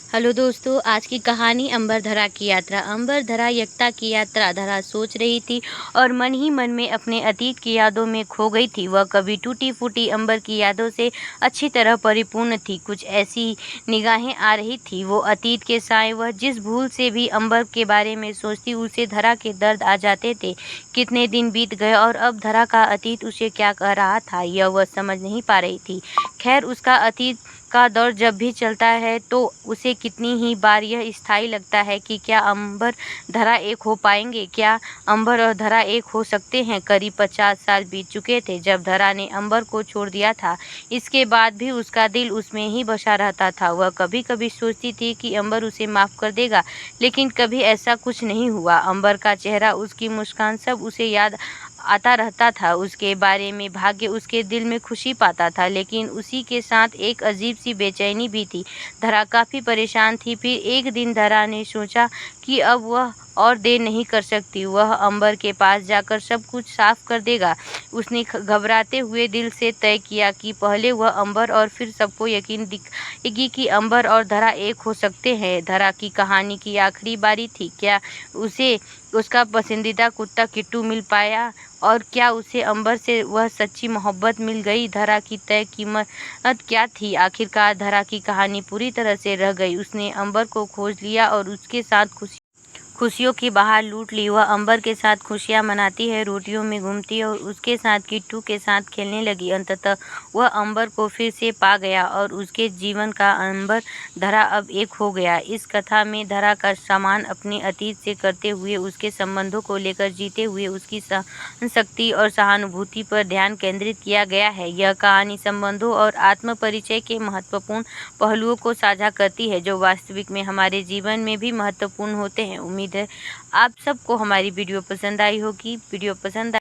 Hello दोस्तों, आज की कहानी अंबर धरा की यात्रा। अंबर धरा यक्ता की यात्रा। धरा सोच रही थी और मन ही मन में अपने अतीत की यादों में खो गई थी। वह कभी टूटी फूटी अंबर की यादों से अच्छी तरह परिपूर्ण थी। कुछ ऐसी निगाहें आ रही थी वो अतीत के साए। वह जिस भूल से भी अंबर के बारे में सोचती उसे धरा के दर्द आ जाते थे। कितने दिन बीत गए और अब धरा का अतीत उसे क्या कह रहा था यह वह समझ नहीं पा रही थी। खैर, उसका अतीत का दौर जब भी चलता है तो उसे कितनी ही बार यह स्थायी लगता है कि क्या अंबर धरा एक हो पाएंगे, क्या अंबर और धरा एक हो सकते हैं। करीब 50 साल बीत चुके थे जब धरा ने अंबर को छोड़ दिया था। इसके बाद भी उसका दिल उसमें ही बसा रहता था। वह कभी कभी सोचती थी कि अंबर उसे माफ कर देगा, लेकिन कभी ऐसा कुछ नहीं हुआ। अंबर का चेहरा, उसकी मुस्कान, सब उसे याद आता रहता था। उसके बारे में भाग्य उसके दिल में खुशी पाता था, लेकिन उसी के साथ एक अजीब सी बेचैनी भी थी। धरा काफ़ी परेशान थी। फिर एक दिन धरा ने सोचा कि अब वह और देर नहीं कर सकती। वह अंबर के पास जाकर सब कुछ साफ कर देगा। उसने घबराते हुए दिल से तय किया कि पहले वह अंबर और फिर सबको यकीन दिखाएगी कि अंबर और धरा एक हो सकते हैं। धरा की कहानी की आखिरी बारी थी। क्या उसे उसका पसंदीदा कुत्ता किट्टू मिल पाया, और क्या उसे अंबर से वह सच्ची मोहब्बत मिल गई। धरा की तय कीमत क्या थी। आखिरकार धरा की कहानी पूरी तरह से रह गई। उसने अंबर को खोज लिया और उसके साथ खुशियों की बहार लूट ली। वह अंबर के साथ खुशियां मनाती है, रोटियों में घूमती है और उसके साथ किट्टू के साथ खेलने लगी। अंततः वह अंबर को फिर से पा गया और उसके जीवन का अंबर धरा अब एक हो गया। इस कथा में धरा का सम्मान अपने अतीत से करते हुए, उसके संबंधों को लेकर जीते हुए उसकी सहन शक्ति और सहानुभूति पर ध्यान केंद्रित किया गया है। यह कहानी संबंधों और आत्म परिचय के महत्वपूर्ण पहलुओं को साझा करती है, जो वास्तविक में हमारे जीवन में भी महत्वपूर्ण होते हैं। उम्मीद है आप सबको हमारी वीडियो पसंद आई होगी। वीडियो पसंद